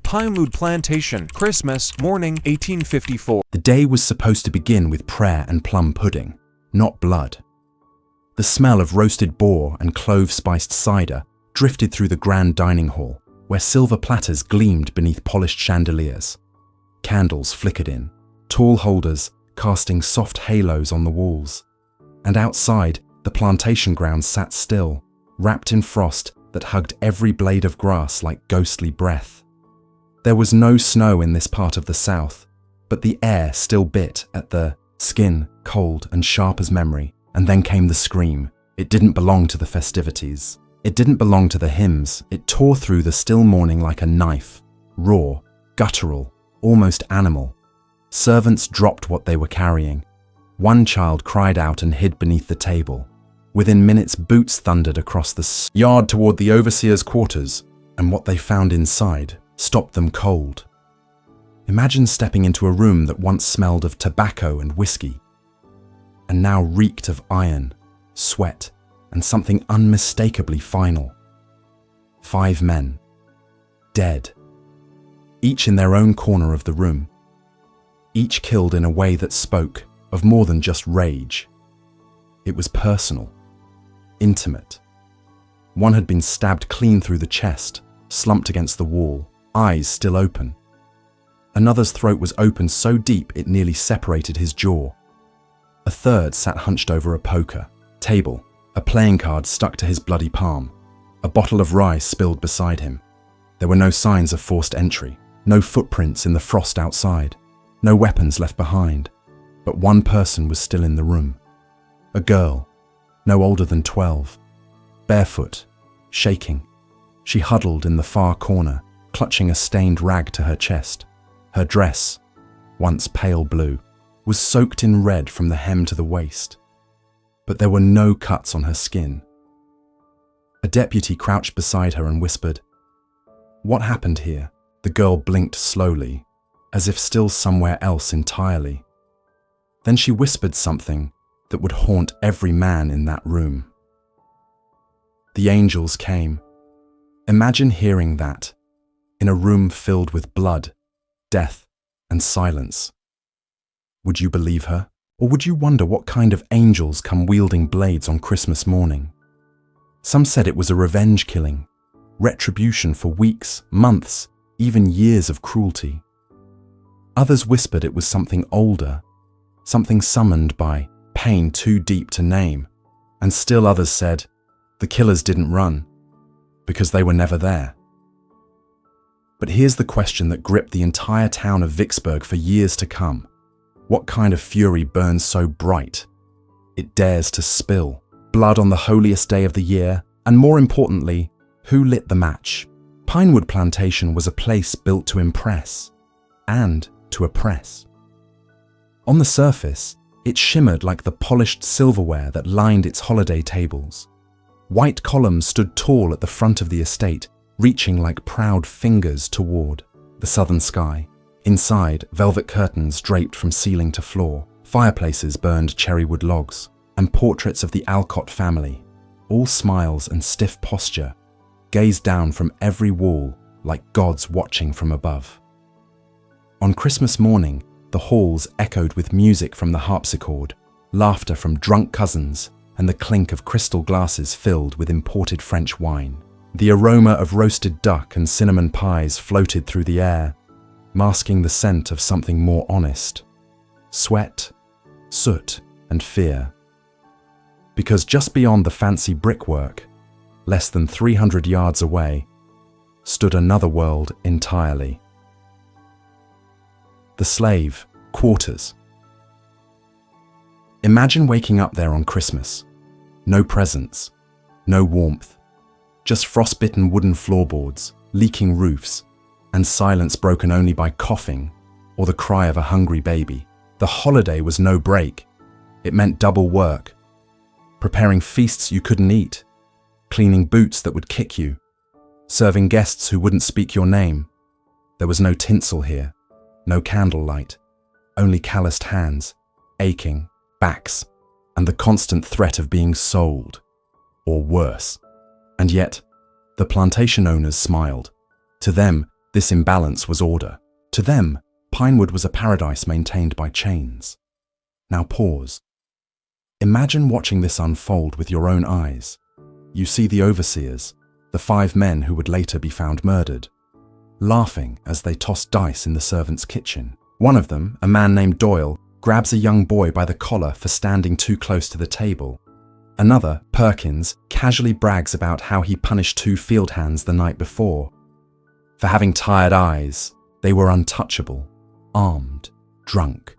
Pinewood Plantation, Christmas morning, 1854. The day was supposed to begin with prayer and plum pudding, not blood. The smell of roasted boar and clove-spiced cider drifted through the grand dining hall, where silver platters gleamed beneath polished chandeliers. Candles flickered in, tall holders casting soft halos on the walls. And outside, the plantation grounds sat still, wrapped in frost that hugged every blade of grass like ghostly breath. There was no snow in this part of the South, but the air still bit at the skin, cold and sharp as memory. And then came the scream. It didn't belong to the festivities. It didn't belong to the hymns. It tore through the still morning like a knife, raw, guttural, almost animal. Servants dropped what they were carrying. One child cried out and hid beneath the table. Within minutes, boots thundered across the yard toward the overseer's quarters, and what they found inside stopped them cold. Imagine stepping into a room that once smelled of tobacco and whiskey, and now reeked of iron, sweat, and something unmistakably final. 5 men, dead, each in their own corner of the room, each killed in a way that spoke of more than just rage. It was personal, intimate. One had been stabbed clean through the chest, slumped against the wall, eyes still open. Another's throat was open so deep it nearly separated his jaw. A third sat hunched over a poker table, a playing card stuck to his bloody palm, a bottle of rye spilled beside him. There were no signs of forced entry, no footprints in the frost outside, no weapons left behind. But one person was still in the room. A girl, no older than 12, barefoot, shaking. She huddled in the far corner, clutching a stained rag to her chest. Her dress, once pale blue, was soaked in red from the hem to the waist, but there were no cuts on her skin. A deputy crouched beside her and whispered, "What happened here?" The girl blinked slowly, as if still somewhere else entirely. Then she whispered something that would haunt every man in that room. The angels came. Imagine hearing that in a room filled with blood, death, and silence. Would you believe her? Or would you wonder what kind of angels come wielding blades on Christmas morning? Some said it was a revenge killing, retribution for weeks, months, even years of cruelty. Others whispered it was something older, something summoned by pain too deep to name. And still others said the killers didn't run because they were never there. But here's the question that gripped the entire town of Vicksburg for years to come. What kind of fury burns so bright? It dares to spill blood on the holiest day of the year, and more importantly, who lit the match? Pinewood Plantation was a place built to impress and to oppress. On the surface, it shimmered like the polished silverware that lined its holiday tables. White columns stood tall at the front of the estate, reaching like proud fingers toward the southern sky. Inside, velvet curtains draped from ceiling to floor, fireplaces burned cherrywood logs, and portraits of the Alcott family, all smiles and stiff posture, gazed down from every wall like gods watching from above. On Christmas morning, the halls echoed with music from the harpsichord, laughter from drunk cousins, and the clink of crystal glasses filled with imported French wine. The aroma of roasted duck and cinnamon pies floated through the air, masking the scent of something more honest: sweat, soot, and fear. Because just beyond the fancy brickwork, less than 300 yards away, stood another world entirely. The slave quarters. Imagine waking up there on Christmas. No presents, no warmth, just frostbitten wooden floorboards, leaking roofs, and silence broken only by coughing or the cry of a hungry baby. The holiday was no break. It meant double work, preparing feasts you couldn't eat, cleaning boots that would kick you, serving guests who wouldn't speak your name. There was no tinsel here, no candlelight, only calloused hands, aching backs, and the constant threat of being sold, or worse. And yet, the plantation owners smiled. To them, This imbalance was order. To them, Pinewood was a paradise maintained by chains. Now pause. Imagine watching this unfold with your own eyes. You see the overseers, the 5 men who would later be found murdered, laughing as they tossed dice in the servants' kitchen. One of them, a man named Doyle, grabs a young boy by the collar for standing too close to the table. Another, Perkins, casually brags about how he punished 2 field hands the night before. For having tired eyes, they were untouchable, armed, drunk,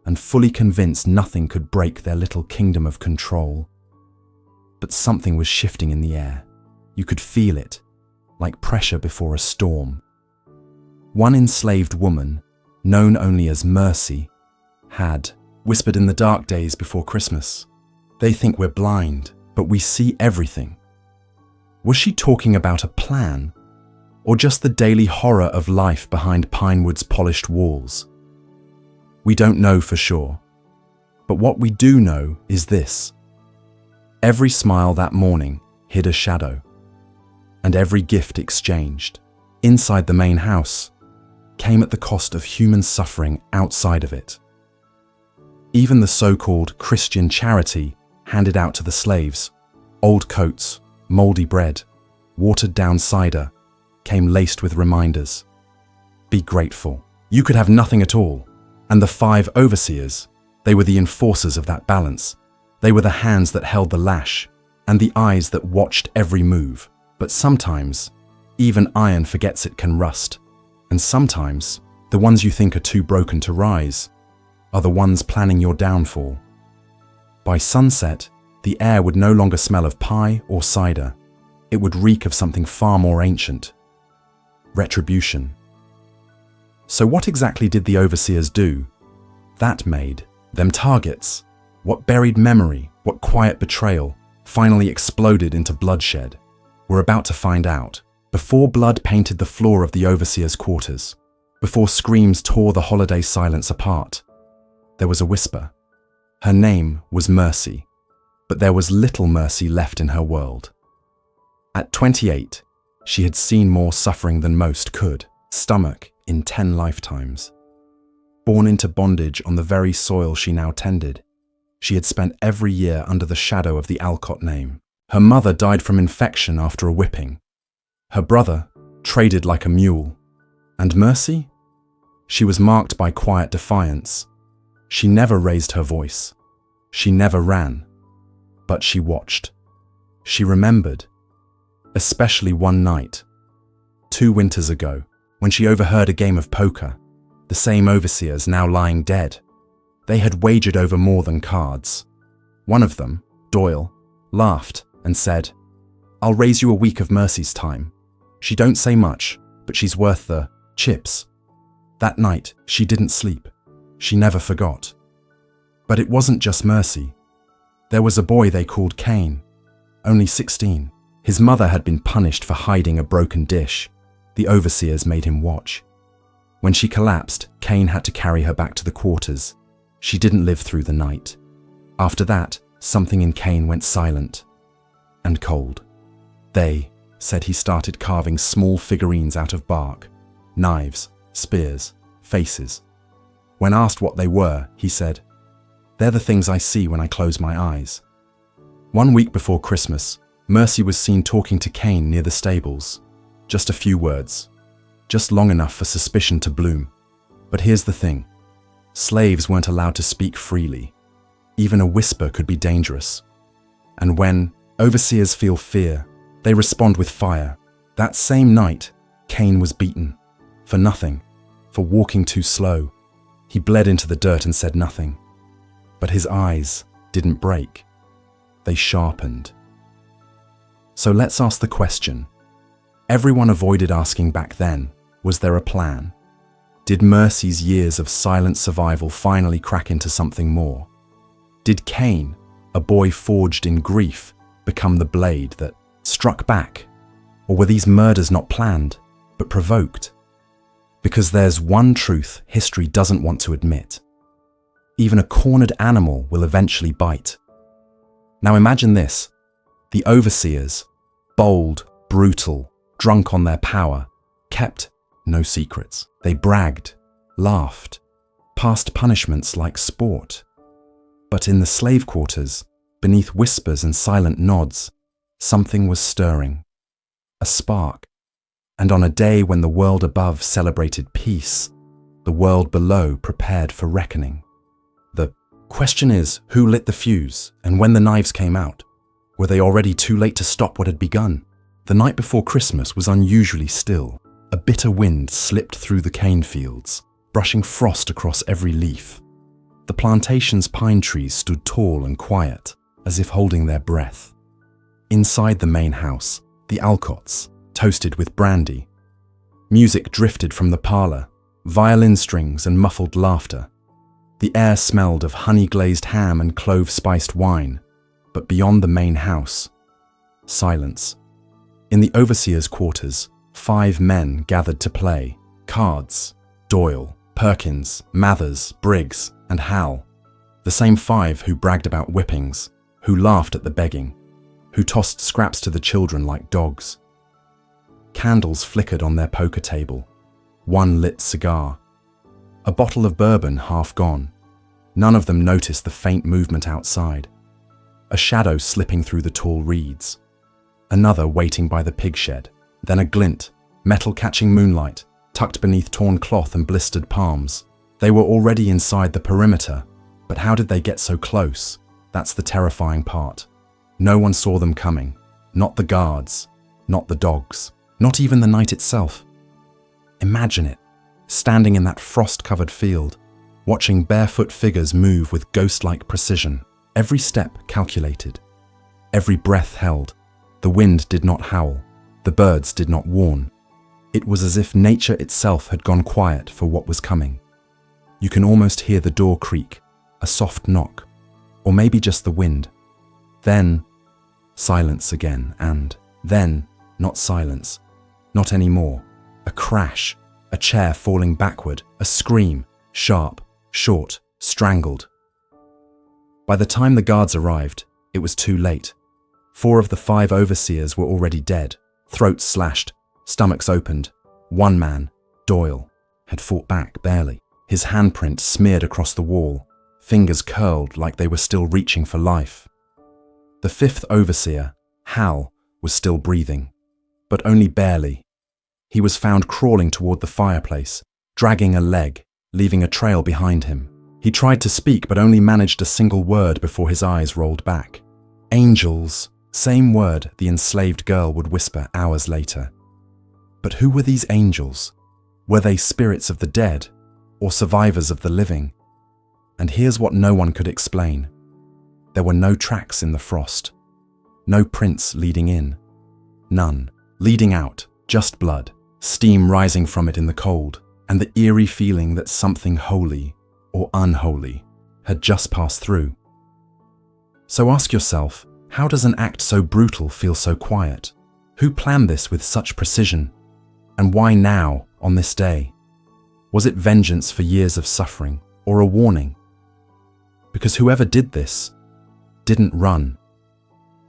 and fully convinced nothing could break their little kingdom of control. But something was shifting in the air. You could feel it, like pressure before a storm. One enslaved woman, known only as Mercy, had whispered in the dark days before Christmas, "They think we're blind, but we see everything." Was she talking about a plan, or just the daily horror of life behind Pinewood's polished walls? We don't know for sure, but what we do know is this. Every smile that morning hid a shadow, and every gift exchanged, inside the main house, came at the cost of human suffering outside of it. Even the so-called Christian charity handed out to the slaves, old coats, moldy bread, watered-down cider, came laced with reminders. Be grateful. You could have nothing at all. And the 5 overseers, they were the enforcers of that balance. They were the hands that held the lash, and the eyes that watched every move. But sometimes, even iron forgets it can rust. And sometimes, the ones you think are too broken to rise are the ones planning your downfall. By sunset, the air would no longer smell of pie or cider. It would reek of something far more ancient. Retribution. So what exactly did the overseers do? That made them targets. What buried memory, what quiet betrayal, finally exploded into bloodshed? We're about to find out. Before blood painted the floor of the overseers' quarters, before screams tore the holiday silence apart, there was a whisper. Her name was Mercy, but there was little mercy left in her world. At 28, she had seen more suffering than most could, stomach in 10 lifetimes. Born into bondage on the very soil she now tended, she had spent every year under the shadow of the Alcott name. Her mother died from infection after a whipping. Her brother traded like a mule. And Mercy? She was marked by quiet defiance. She never raised her voice. She never ran. But she watched. She remembered. Especially one night, 2 winters ago, when she overheard a game of poker, the same overseers now lying dead. They had wagered over more than cards. One of them, Doyle, laughed and said, "I'll raise you a week of Mercy's time. She don't say much, but she's worth the chips." That night, she didn't sleep. She never forgot. But it wasn't just Mercy. There was a boy they called Cain, only 16. His mother had been punished for hiding a broken dish. The overseers made him watch. When she collapsed, Cain had to carry her back to the quarters. She didn't live through the night. After that, something in Cain went silent and cold. They said he started carving small figurines out of bark, knives, spears, faces. When asked what they were, he said, "They're the things I see when I close my eyes." 1 week before Christmas, Mercy was seen talking to Cain near the stables. Just a few words, just long enough for suspicion to bloom. But here's the thing. Slaves weren't allowed to speak freely. Even a whisper could be dangerous. And when overseers feel fear, they respond with fire. That same night, Cain was beaten. For nothing. For walking too slow. He bled into the dirt and said nothing. But his eyes didn't break. They sharpened. So let's ask the question. Everyone avoided asking back then, was there a plan? Did Mercy's years of silent survival finally crack into something more? Did Cain, a boy forged in grief, become the blade that struck back? Or were these murders not planned, but provoked? Because there's one truth history doesn't want to admit. Even a cornered animal will eventually bite. Now imagine this. The overseers, bold, brutal, drunk on their power, kept No secrets. They bragged, laughed, passed punishments like sport. But in the slave quarters, beneath whispers and silent nods, something was stirring. A spark. And on a day when the world above celebrated peace, the world below prepared for reckoning. The question is, who lit the fuse, and when the knives came out? Were they already too late to stop what had begun? The night before Christmas was unusually still. A bitter wind slipped through the cane fields, brushing frost across every leaf. The plantation's pine trees stood tall and quiet, as if holding their breath. Inside the main house, the Alcotts, toasted with brandy. Music drifted from the parlor, violin strings and muffled laughter. The air smelled of honey-glazed ham and clove-spiced wine, but beyond the main house, silence. In the overseer's quarters, 5 men gathered to play cards: Doyle, Perkins, Mathers, Briggs, and Hal. The same 5 who bragged about whippings, who laughed at the begging, who tossed scraps to the children like dogs. Candles flickered on their poker table, one lit cigar, a bottle of bourbon half gone. None of them noticed the faint movement outside, a shadow slipping through the tall reeds, another waiting by the pig shed, then a glint, metal-catching moonlight, tucked beneath torn cloth and blistered palms. They were already inside the perimeter, but how did they get so close? That's the terrifying part. No one saw them coming, not the guards, not the dogs, not even the night itself. Imagine it, standing in that frost-covered field, watching barefoot figures move with ghost-like precision, every step calculated, every breath held. The wind did not howl, the birds did not warn. It was as if nature itself had gone quiet for what was coming. You can almost hear the door creak, a soft knock, or maybe just the wind. Then, silence again, and then, not silence, not anymore. A crash, a chair falling backward, a scream, sharp, short, strangled. By the time the guards arrived, it was too late. 4 of the 5 overseers were already dead, throats slashed, stomachs opened. One man, Doyle, had fought back barely, his handprint smeared across the wall, fingers curled like they were still reaching for life. The 5th overseer, Hal, was still breathing, but only barely. He was found crawling toward the fireplace, dragging a leg, leaving a trail behind him. He tried to speak but only managed a single word before his eyes rolled back. Angels, same word the enslaved girl would whisper hours later. But who were these angels? Were they spirits of the dead, or survivors of the living? And here's what no one could explain. There were no tracks in the frost, no prints leading in, none leading out, just blood, steam rising from it in the cold, and the eerie feeling that something holy or unholy had just passed through. So ask yourself, how does an act so brutal feel so quiet? Who planned this with such precision? And why now, on this day? Was it vengeance for years of suffering, or a warning? Because whoever did this didn't run.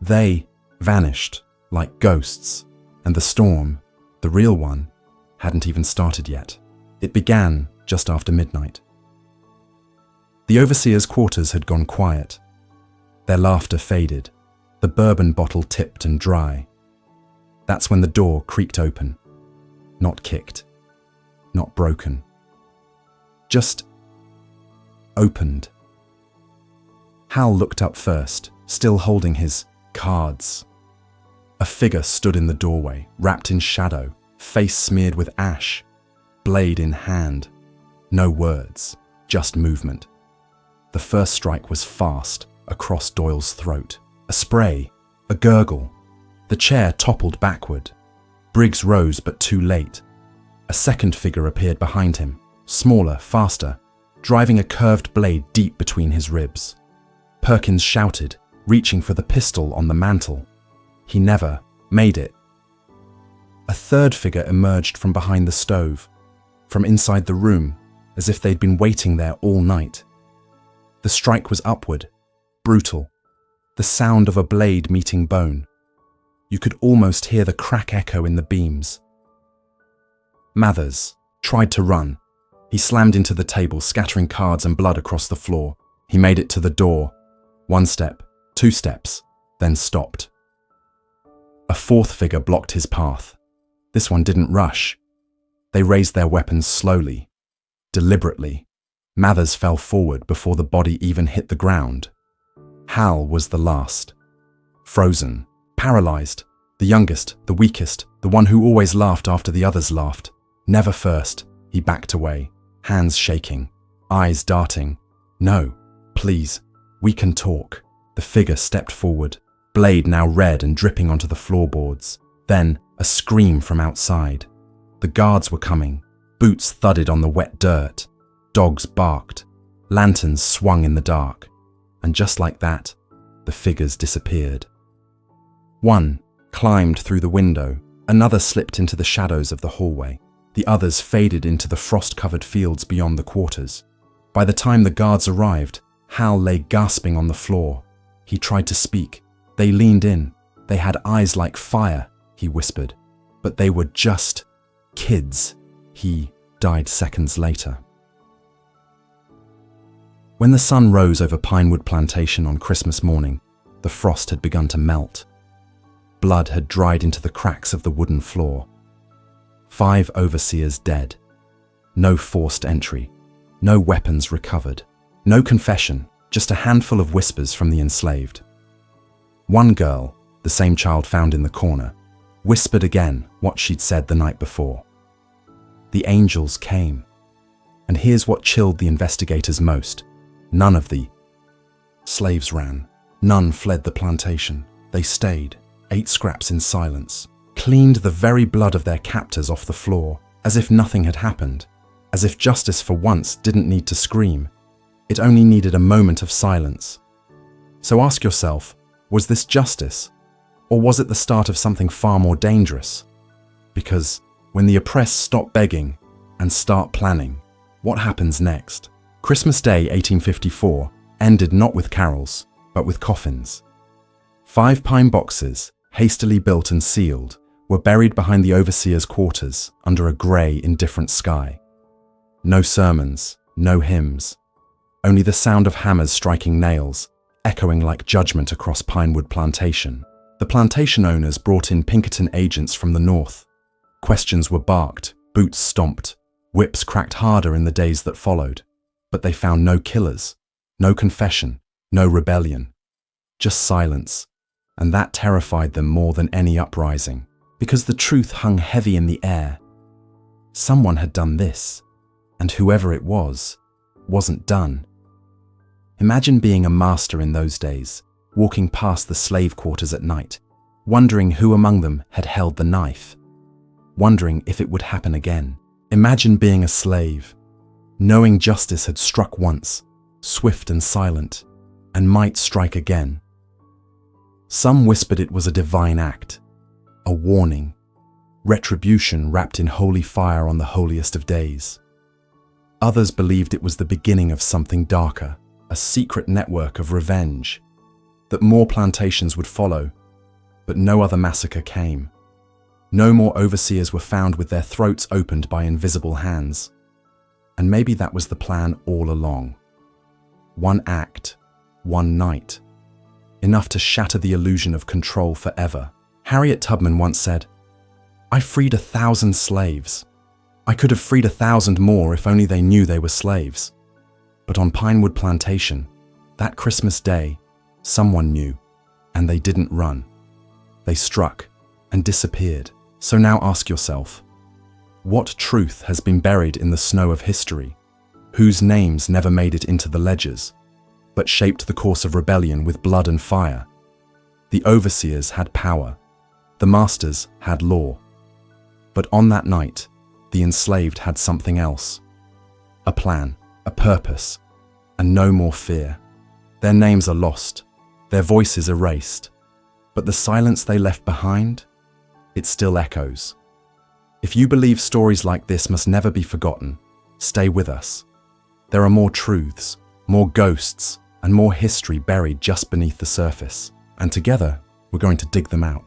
They vanished like ghosts, and the storm, the real one, hadn't even started yet. It began just after midnight. The overseer's quarters had gone quiet. Their laughter faded, the bourbon bottle tipped and dry. That's when the door creaked open. Not kicked, not broken. Just opened. Hal looked up first, still holding his cards. A figure stood in the doorway, wrapped in shadow, face smeared with ash, blade in hand. No words, just movement. The first strike was fast, across Doyle's throat. A spray, a gurgle. The chair toppled backward. Briggs rose, but too late. A second figure appeared behind him, smaller, faster, driving a curved blade deep between his ribs. Perkins shouted, reaching for the pistol on the mantel. He never made it. A third figure emerged from behind the stove, from inside the room, as if they'd been waiting there all night. The strike was upward, brutal, the sound of a blade meeting bone. You could almost hear the crack echo in the beams. Mathers tried to run. He slammed into the table, scattering cards and blood across the floor. He made it to the door. 1 step, 2 steps, then stopped. A 4th figure blocked his path. This one didn't rush. They raised their weapons slowly, deliberately. Mathers fell forward before the body even hit the ground. Hal was the last. Frozen, paralyzed, the youngest, the weakest, the one who always laughed after the others laughed. Never first, he backed away, hands shaking, eyes darting. No, please, we can talk. The figure stepped forward, blade now red and dripping onto the floorboards. Then, a scream from outside. The guards were coming. Boots thudded on the wet dirt. Dogs barked. Lanterns swung in the dark. And just like that, the figures disappeared. One climbed through the window. Another slipped into the shadows of the hallway. The others faded into the frost-covered fields beyond the quarters. By the time the guards arrived, Hal lay gasping on the floor. He tried to speak. They leaned in. They had eyes like fire, he whispered. But they were just kids. He died seconds later. When the sun rose over Pinewood Plantation on Christmas morning, the frost had begun to melt. Blood had dried into the cracks of the wooden floor. 5 overseers dead. No forced entry. No weapons recovered. No confession, just a handful of whispers from the enslaved. One girl, the same child found in the corner, whispered again what she'd said the night before. The angels came. And here's what chilled the investigators most. None of the slaves ran. None fled the plantation. They stayed, ate scraps in silence, cleaned the very blood of their captors off the floor, as if nothing had happened, as if justice for once didn't need to scream. It only needed a moment of silence. So ask yourself, was this justice? Or was it the start of something far more dangerous? Because when the oppressed stop begging and start planning, what happens next? Christmas Day 1854 ended not with carols, but with coffins. 5 pine boxes, hastily built and sealed, were buried behind the overseer's quarters under a grey, indifferent sky. No sermons, no hymns, only the sound of hammers striking nails, echoing like judgment across Pinewood Plantation. The plantation owners brought in Pinkerton agents from the north. Questions were barked, boots stomped, whips cracked harder in the days that followed. But they found no killers, no confession, no rebellion, just silence. And that terrified them more than any uprising, because the truth hung heavy in the air. Someone had done this, and whoever it was, wasn't done. Imagine being a master in those days, walking past the slave quarters at night, wondering who among them had held the knife, wondering if it would happen again. Imagine being a slave, knowing justice had struck once, swift and silent, and might strike again. Some whispered it was a divine act, a warning, retribution wrapped in holy fire on the holiest of days. Others believed it was the beginning of something darker, a secret network of revenge, that more plantations would follow, but no other massacre came. No more overseers were found with their throats opened by invisible hands. And maybe that was the plan all along. One act, one night. Enough to shatter the illusion of control forever. Harriet Tubman once said, "I freed 1,000 slaves. I could have freed 1,000 more if only they knew they were slaves." But on Pinewood Plantation, that Christmas Day, someone knew, and they didn't run. They struck and disappeared. So now ask yourself, what truth has been buried in the snow of history, whose names never made it into the ledgers, but shaped the course of rebellion with blood and fire? The overseers had power. The masters had law. But on that night, the enslaved had something else. A plan, a purpose, and no more fear. Their names are lost, their voices erased, but the silence they left behind, it still echoes. If you believe stories like this must never be forgotten, stay with us. There are more truths, more ghosts, and more history buried just beneath the surface. And together, we're going to dig them out.